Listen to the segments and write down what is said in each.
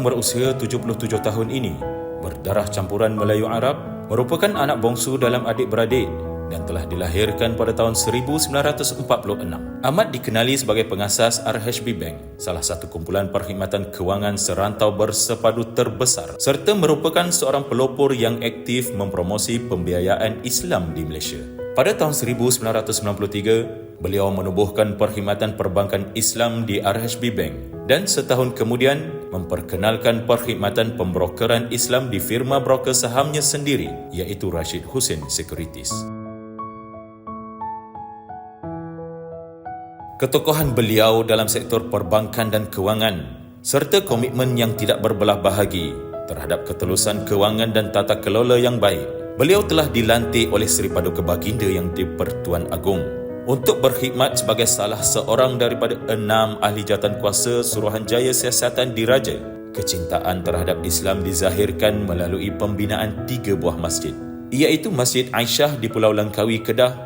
berusia 77 tahun ini, berdarah campuran Melayu Arab, merupakan anak bongsu dalam adik-beradik dan telah dilahirkan pada tahun 1946. Ahmad dikenali sebagai pengasas RHB Bank, salah satu kumpulan perkhidmatan kewangan serantau bersepadu terbesar, serta merupakan seorang pelopor yang aktif mempromosi pembiayaan Islam di Malaysia. Pada tahun 1993, beliau menubuhkan perkhidmatan perbankan Islam di RHB Bank dan setahun kemudian memperkenalkan perkhidmatan pembrokeran Islam di firma broker sahamnya sendiri, iaitu Rashid Hussein Securities. Ketokohan beliau dalam sektor perbankan dan kewangan serta komitmen yang tidak berbelah bahagi terhadap ketelusan kewangan dan tata kelola yang baik, beliau telah dilantik oleh Seri Paduka Baginda Yang di-Pertuan Agong untuk berkhidmat sebagai salah seorang daripada 6 ahli jawatankuasa Suruhanjaya Siasatan Diraja. Kecintaan terhadap Islam dizahirkan melalui pembinaan 3 buah masjid, iaitu Masjid Aisyah di Pulau Langkawi, Kedah,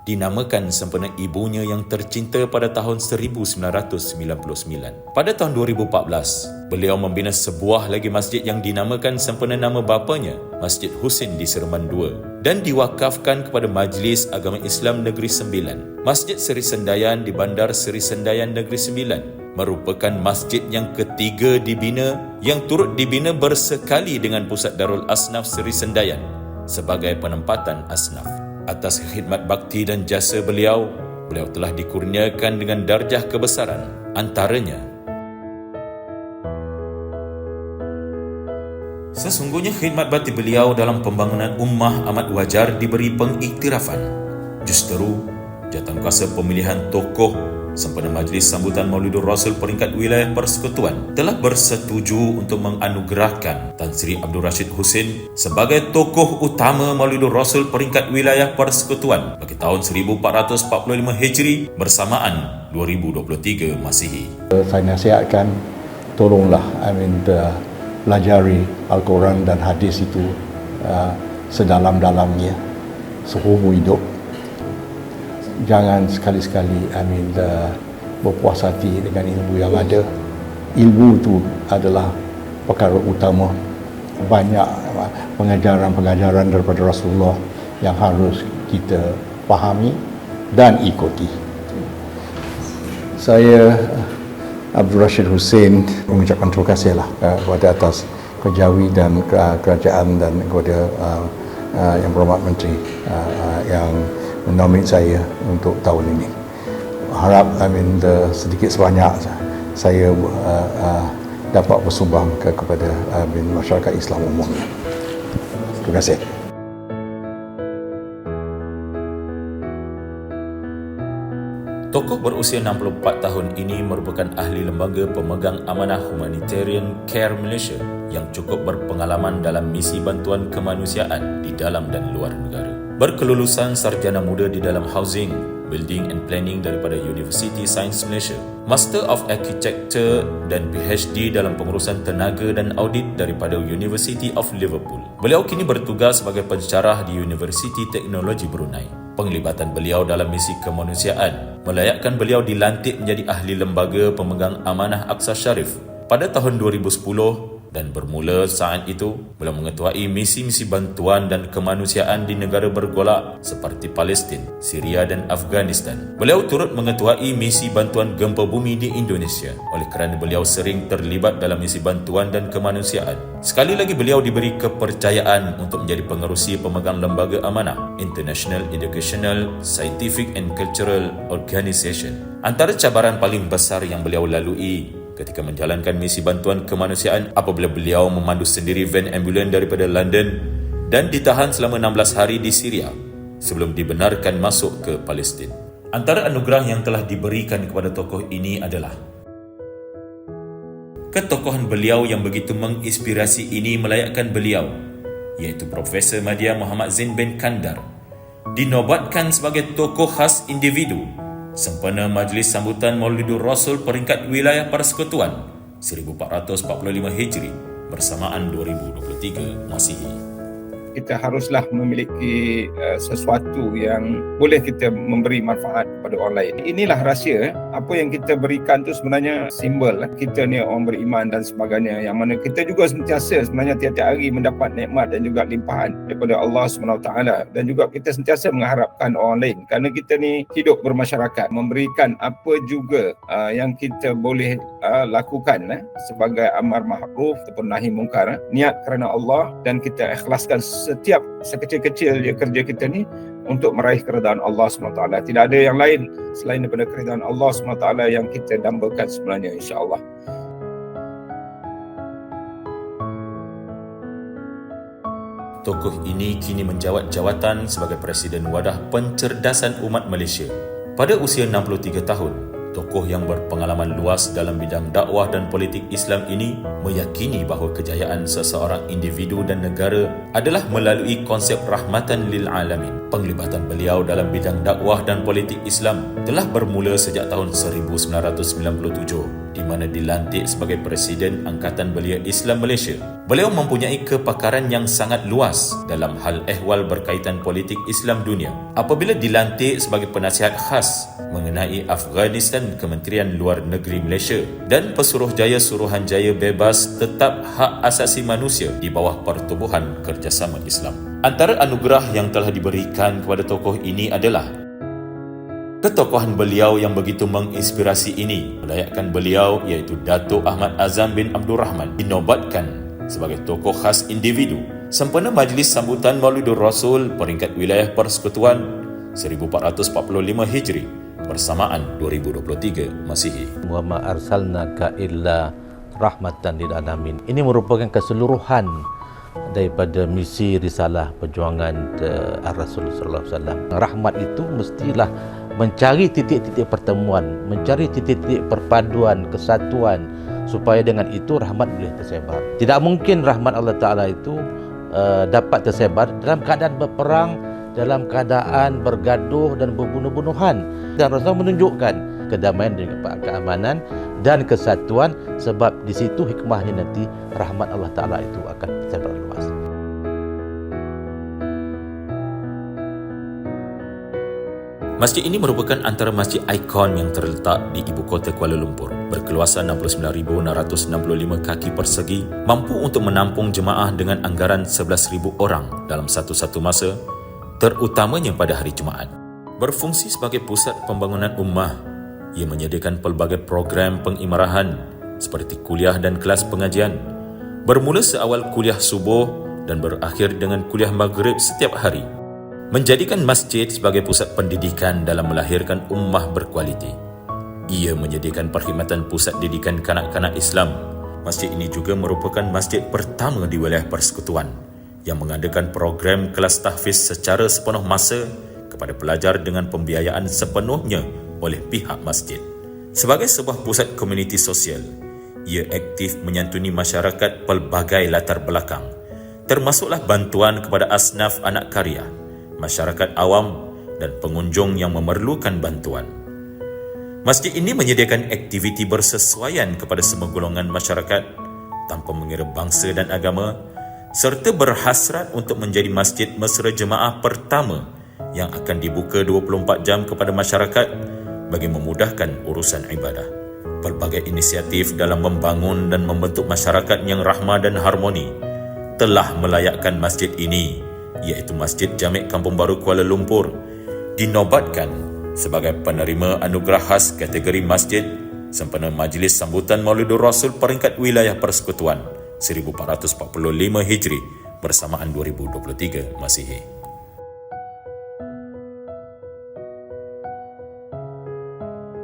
dinamakan sempena ibunya yang tercinta pada tahun 1999. Pada tahun 2014, beliau membina sebuah lagi masjid yang dinamakan sempena nama bapanya, Masjid Husin di Seremban 2, dan diwakafkan kepada Majlis Agama Islam Negeri Sembilan. Masjid Seri Sendayan di Bandar Seri Sendayan Negeri Sembilan merupakan masjid yang ketiga dibina yang turut dibina bersekali dengan Pusat Darul Asnaf Seri Sendayan sebagai penempatan asnaf. Atas khidmat bakti dan jasa beliau telah dikurniakan dengan darjah kebesaran, antaranya: sesungguhnya khidmat bakti beliau dalam pembangunan ummah amat wajar diberi pengiktirafan. Justeru, jawatankuasa pemilihan tokoh sempena Majlis Sambutan Maulidur Rasul peringkat wilayah persekutuan telah bersetuju untuk menganugerahkan Tan Sri Abdul Rashid Hussein sebagai tokoh utama Maulidur Rasul peringkat wilayah persekutuan bagi tahun 1445 Hijri bersamaan 2023 Masihi. Saya nasihatkan, tolonglah pelajari Al-Quran dan hadis itu sedalam-dalamnya seumur hidup. Jangan sekali-sekali berpuas hati dengan ilmu yang ada. Ilmu itu adalah perkara utama. Banyak pengajaran-pengajaran daripada Rasulullah yang harus kita fahami dan ikuti. Saya, Abdul Rashid Hussein, mengucapkan terima kasihlah kepada atas kejawi dan kerajaan dan kepada Yang Berhormat Menteri yang menominasi saya untuk tahun ini. Harap sedikit sebanyak saya dapat bersumbang kepada masyarakat Islam umumnya. Terima kasih. Tokoh berusia 64 tahun ini merupakan ahli lembaga pemegang amanah Humanitarian Care Malaysia yang cukup berpengalaman dalam misi bantuan kemanusiaan di dalam dan luar negara. Berkelulusan sarjana muda di dalam Housing, Building and Planning daripada University Science Malaysia, Master of Architecture dan PhD dalam pengurusan tenaga dan audit daripada University of Liverpool. Beliau kini bertugas sebagai pensyarah di Universiti Teknologi Brunei. Penglibatan beliau dalam misi kemanusiaan melayakkan beliau dilantik menjadi ahli lembaga pemegang amanah Aqsa Sharif pada tahun 2010 dan bermula saat itu beliau mengetuai misi-misi bantuan dan kemanusiaan di negara bergolak seperti Palestin, Syria dan Afghanistan. Beliau turut mengetuai misi bantuan gempa bumi di Indonesia oleh kerana beliau sering terlibat dalam misi bantuan dan kemanusiaan. Sekali lagi beliau diberi kepercayaan untuk menjadi pengerusi pemegang lembaga amanah International Educational, Scientific and Cultural Organization. Antara cabaran paling besar yang beliau lalui ketika menjalankan misi bantuan kemanusiaan apabila beliau memandu sendiri van ambulan daripada London dan ditahan selama 16 hari di Syria sebelum dibenarkan masuk ke Palestin. Antara anugerah yang telah diberikan kepada tokoh ini adalah ketokohan beliau yang begitu menginspirasi ini melayakkan beliau, iaitu Profesor Madya Muhammad Zain bin Kandar, dinobatkan sebagai tokoh khas individu sempena Majlis Sambutan Maulidur Rasul peringkat wilayah persekutuan 1445 Hijri bersamaan 2023 Masihi. kita haruslah memiliki sesuatu yang boleh kita memberi manfaat kepada orang lain. Inilah rahsia. Apa yang kita berikan tu sebenarnya simbol kita ni orang beriman dan sebagainya, yang mana kita juga sentiasa sebenarnya tiap-tiap hari mendapat nikmat dan juga limpahan daripada Allah SWT, dan juga kita sentiasa mengharapkan orang lain, kerana kita ni hidup bermasyarakat, memberikan apa juga yang kita boleh lakukan sebagai amar ma'ruf ataupun nahi mungkar, niat kerana Allah, dan kita ikhlaskan setiap sekecil-kecil kerja kita ni untuk meraih keredaan Allah SWT. Tidak ada yang lain selain daripada keredaan Allah SWT yang kita dambakan sebenarnya, insya-Allah. Tokoh ini kini menjawat jawatan sebagai Presiden Wadah Pencerdasan Umat Malaysia. Pada usia 63 tahun, tokoh yang berpengalaman luas dalam bidang dakwah dan politik Islam ini meyakini bahawa kejayaan seseorang individu dan negara adalah melalui konsep rahmatan lil alamin. Penglibatan beliau dalam bidang dakwah dan politik Islam telah bermula sejak tahun 1997, di mana dilantik sebagai Presiden Angkatan Belia Islam Malaysia. Beliau mempunyai kepakaran yang sangat luas dalam hal ehwal berkaitan politik Islam dunia. Apabila dilantik sebagai penasihat khas mengenai Afghanistan Kementerian Luar Negeri Malaysia dan Pesuruhjaya Suruhanjaya Bebas Tetap Hak Asasi Manusia di bawah Pertubuhan Kerjasama Islam. Antara anugerah yang telah diberikan kepada tokoh ini adalah ketokohan beliau yang begitu menginspirasi ini mendayakkan beliau, iaitu Datuk Ahmad Azam bin Abdul Rahman, dinobatkan sebagai tokoh khas individu sempena Majlis Sambutan Maulidur Rasul peringkat wilayah Persekutuan 1445 Hijri bersamaan 2023 Masihi. Wa ma arsalnaka illa rahmatan lil alamin. Ini merupakan keseluruhan daripada misi risalah perjuangan Rasulullah sallallahu alaihi wasallam. Rahmat itu mestilah mencari titik-titik pertemuan, mencari titik-titik perpaduan, kesatuan, supaya dengan itu rahmat boleh tersebar. Tidak mungkin rahmat Allah Ta'ala itu dapat tersebar dalam keadaan berperang, dalam keadaan bergaduh dan berbunuh-bunuhan. Dan Rasulullah menunjukkan kedamaian dan keamanan dan kesatuan, sebab di situ hikmahnya nanti rahmat Allah Ta'ala itu akan tersebar luas. Masjid ini merupakan antara masjid ikon yang terletak di ibu kota Kuala Lumpur. Berkeluasan 69,665 kaki persegi, mampu untuk menampung jemaah dengan anggaran 11,000 orang dalam satu-satu masa, terutamanya pada hari Jumaat. Berfungsi sebagai pusat pembangunan ummah, ia menyediakan pelbagai program pengimarahan seperti kuliah dan kelas pengajian, bermula seawal kuliah subuh dan berakhir dengan kuliah maghrib setiap hari. Menjadikan masjid sebagai pusat pendidikan dalam melahirkan ummah berkualiti. Ia menyediakan perkhidmatan pusat didikan kanak-kanak Islam. Masjid ini juga merupakan masjid pertama di wilayah Persekutuan yang mengadakan program kelas tahfiz secara sepenuh masa kepada pelajar dengan pembiayaan sepenuhnya oleh pihak masjid. Sebagai sebuah pusat komuniti sosial, ia aktif menyantuni masyarakat pelbagai latar belakang, termasuklah bantuan kepada asnaf anak karya, masyarakat awam dan pengunjung yang memerlukan bantuan. Masjid ini menyediakan aktiviti bersesuaian kepada semua golongan masyarakat tanpa mengira bangsa dan agama, serta berhasrat untuk menjadi masjid mesra jemaah pertama yang akan dibuka 24 jam kepada masyarakat bagi memudahkan urusan ibadah. Pelbagai inisiatif dalam membangun dan membentuk masyarakat yang rahmah dan harmoni telah melayakkan masjid ini, iaitu Masjid Jamik Kampung Baru Kuala Lumpur, dinobatkan sebagai penerima anugerah khas kategori masjid sempena Majlis Sambutan Maulidur Rasul peringkat wilayah Persekutuan 1445 Hijri bersamaan 2023 Masihi.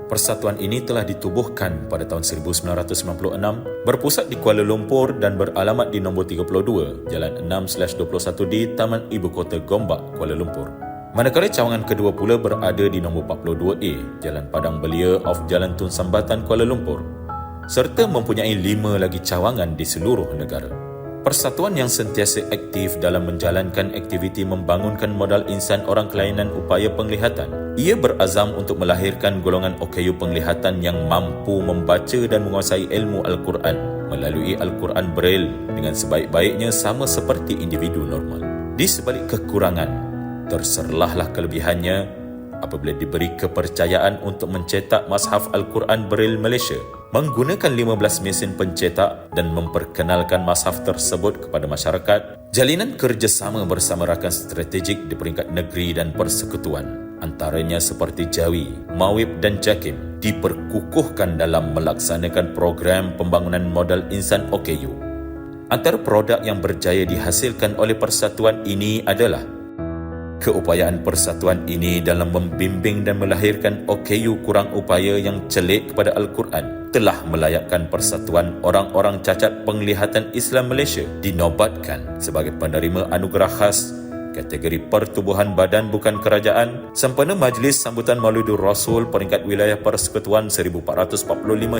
Persatuan ini telah ditubuhkan pada tahun 1996, berpusat di Kuala Lumpur dan beralamat di nombor 32, Jalan 6/21D, Taman Ibu Kota Gombak, Kuala Lumpur. Manakala cawangan kedua pula berada di nombor 42A, Jalan Padang Belia of Jalan Tun Sambatan, Kuala Lumpur, serta mempunyai 5 lagi cawangan di seluruh negara. Persatuan yang sentiasa aktif dalam menjalankan aktiviti membangunkan modal insan orang kelainan upaya penglihatan. Ia berazam untuk melahirkan golongan OKU penglihatan yang mampu membaca dan menguasai ilmu Al-Quran melalui Al-Quran Braille dengan sebaik-baiknya sama seperti individu normal. Di sebalik kekurangan, terserlahlah kelebihannya apabila diberi kepercayaan untuk mencetak Mashaf Al-Quran Braille Malaysia menggunakan 15 mesin pencetak dan memperkenalkan mashaf tersebut kepada masyarakat. Jalinan kerjasama bersama rakan strategik di peringkat negeri dan persekutuan, antaranya seperti Jawi, Mawib dan Jakim, diperkukuhkan dalam melaksanakan program pembangunan modal insan OKU. Antara produk yang berjaya dihasilkan oleh persatuan ini adalah keupayaan persatuan ini dalam membimbing dan melahirkan OKU kurang upaya yang celik kepada Al-Quran telah melayakkan Persatuan Orang-Orang Cacat Penglihatan Islam Malaysia dinobatkan sebagai penerima anugerah khas kategori pertubuhan badan bukan kerajaan sempena Majlis Sambutan Maulidur Rasul peringkat wilayah Persekutuan 1445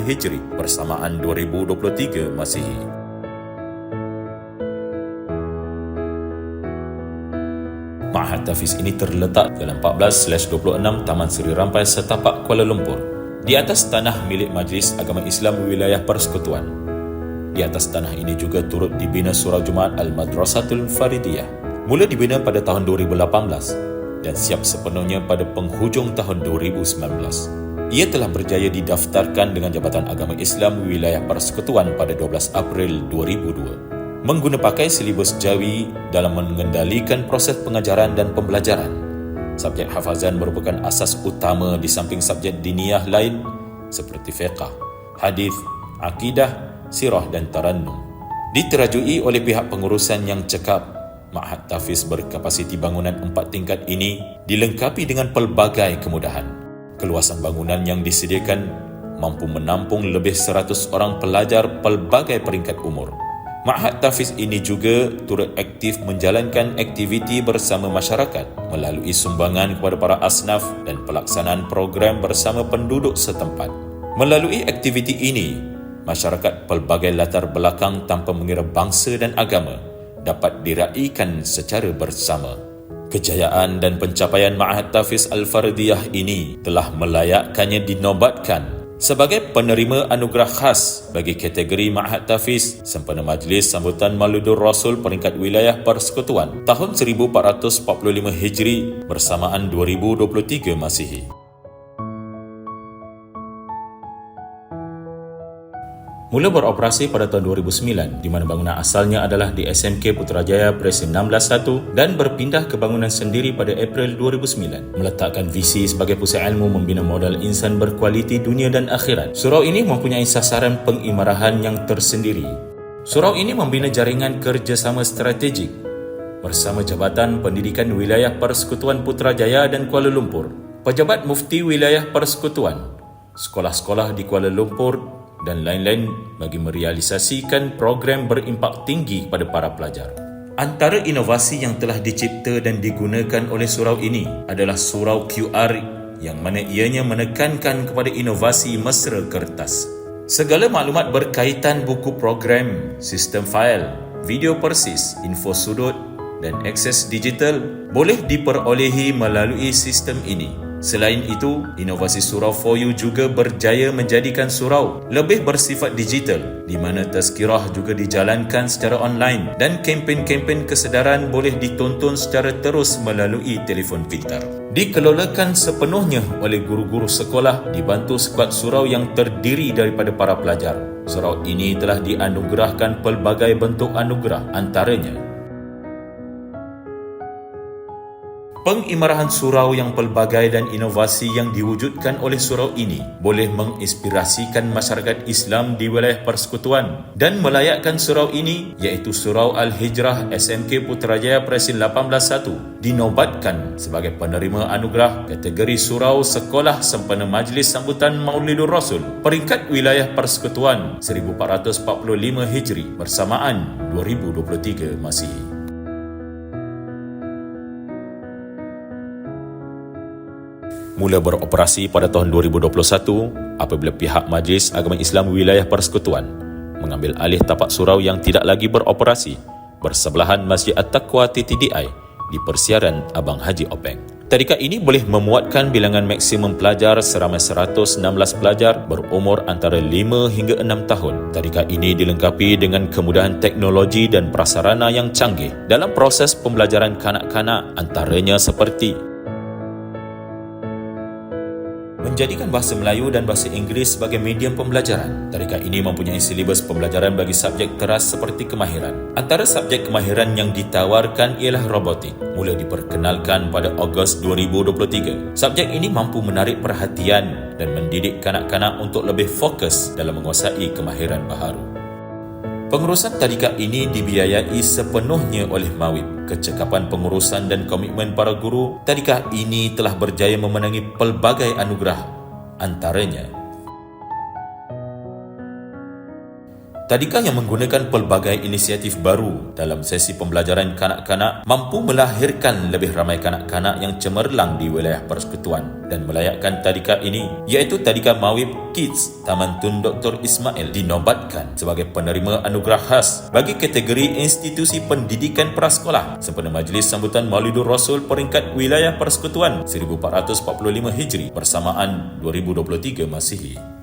Hijri bersamaan 2023 Masihi. Ma'had Tahfiz ini terletak dalam 14/26 Taman Seri Rampai Setapak, Kuala Lumpur, di atas tanah milik Majlis Agama Islam Wilayah Persekutuan. Di atas tanah ini juga turut dibina Surau Jumaat Al-Madrasatul Faridiyah. Mula dibina pada tahun 2018 dan siap sepenuhnya pada penghujung tahun 2019. Ia telah berjaya didaftarkan dengan Jabatan Agama Islam Wilayah Persekutuan pada 12 April 2002. Mengguna pakai silibus Jawi dalam mengendalikan proses pengajaran dan pembelajaran. Subjek hafazan merupakan asas utama di samping subjek diniyah lain seperti fiqh, hadis, akidah, sirah dan tarannum. Diterajui oleh pihak pengurusan yang cekap, Ma'had Tahfiz berkapasiti bangunan 4 tingkat ini dilengkapi dengan pelbagai kemudahan. Keluasan bangunan yang disediakan mampu menampung lebih 100 orang pelajar pelbagai peringkat umur. Ma'had Tahfiz ini juga turut aktif menjalankan aktiviti bersama masyarakat melalui sumbangan kepada para asnaf dan pelaksanaan program bersama penduduk setempat. Melalui aktiviti ini, masyarakat pelbagai latar belakang tanpa mengira bangsa dan agama dapat diraikan secara bersama. Kejayaan dan pencapaian Ma'had Tahfiz Al-Faridiyah ini telah melayakkannya dinobatkan sebagai penerima anugerah khas bagi kategori Ma'had Tahfiz sempena Majlis Sambutan Maulidur Rasul peringkat wilayah Persekutuan tahun 1445 Hijri bersamaan 2023 Masihi. Mula beroperasi pada tahun 2009 di mana bangunan asalnya adalah di SMK Putrajaya Presiden 161 dan berpindah ke bangunan sendiri pada April 2009, meletakkan visi sebagai pusat ilmu membina modal insan berkualiti dunia dan akhirat. Surau ini mempunyai sasaran pengimarahan yang tersendiri. Surau ini membina jaringan kerjasama strategik bersama Jabatan Pendidikan Wilayah Persekutuan Putrajaya dan Kuala Lumpur, Pejabat Mufti Wilayah Persekutuan, sekolah-sekolah di Kuala Lumpur dan lain-lain bagi merealisasikan program berimpak tinggi kepada para pelajar. Antara inovasi yang telah dicipta dan digunakan oleh surau ini adalah surau QR yang mana ianya menekankan kepada inovasi mesra kertas. Segala maklumat berkaitan buku program, sistem fail, video persis, info sudut dan akses digital boleh diperolehi melalui sistem ini. Selain itu, inovasi Surau 4U juga berjaya menjadikan surau lebih bersifat digital di mana tazkirah juga dijalankan secara online dan kempen-kempen kesedaran boleh ditonton secara terus melalui telefon pintar. Dikelolakan sepenuhnya oleh guru-guru sekolah dibantu skuad surau yang terdiri daripada para pelajar. Surau ini telah dianugerahkan pelbagai bentuk anugerah, antaranya pengimarahan surau yang pelbagai dan inovasi yang diwujudkan oleh surau ini boleh menginspirasikan masyarakat Islam di wilayah Persekutuan dan melayakkan surau ini iaitu Surau Al-Hijrah SMK Putrajaya Presiden 181 dinobatkan sebagai penerima anugerah kategori surau sekolah sempena Majlis Sambutan Maulidur Rasul peringkat wilayah Persekutuan 1445 Hijri bersamaan 2023 Masihi. Mula beroperasi pada tahun 2021 apabila pihak Majlis Agama Islam Wilayah Persekutuan mengambil alih tapak surau yang tidak lagi beroperasi bersebelahan Masjid At-Taqwa TTDI di Persiaran Abang Haji Openg. Tadika ini boleh memuatkan bilangan maksimum pelajar seramai 116 pelajar berumur antara 5 hingga 6 tahun. Tadika ini dilengkapi dengan kemudahan teknologi dan prasarana yang canggih dalam proses pembelajaran kanak-kanak, antaranya seperti menjadikan bahasa Melayu dan bahasa Inggeris sebagai medium pembelajaran. Tadika ini mempunyai silibus pembelajaran bagi subjek teras seperti kemahiran. Antara subjek kemahiran yang ditawarkan ialah robotik, mula diperkenalkan pada Ogos 2023. Subjek ini mampu menarik perhatian dan mendidik kanak-kanak untuk lebih fokus dalam menguasai kemahiran baharu. Pengurusan tadika ini dibiayai sepenuhnya oleh Mawib. Kecekapan pengurusan dan komitmen para guru, tadika ini telah berjaya memenangi pelbagai anugerah, antaranya tadika yang menggunakan pelbagai inisiatif baru dalam sesi pembelajaran kanak-kanak mampu melahirkan lebih ramai kanak-kanak yang cemerlang di wilayah persekutuan dan melayakkan tadika ini, iaitu tadika Mawib Kids Taman Tun Dr. Ismail dinobatkan sebagai penerima anugerah khas bagi kategori institusi pendidikan prasekolah sempena Majlis Sambutan Maulidur Rasul peringkat wilayah persekutuan 1445 Hijri bersamaan 2023 Masihi.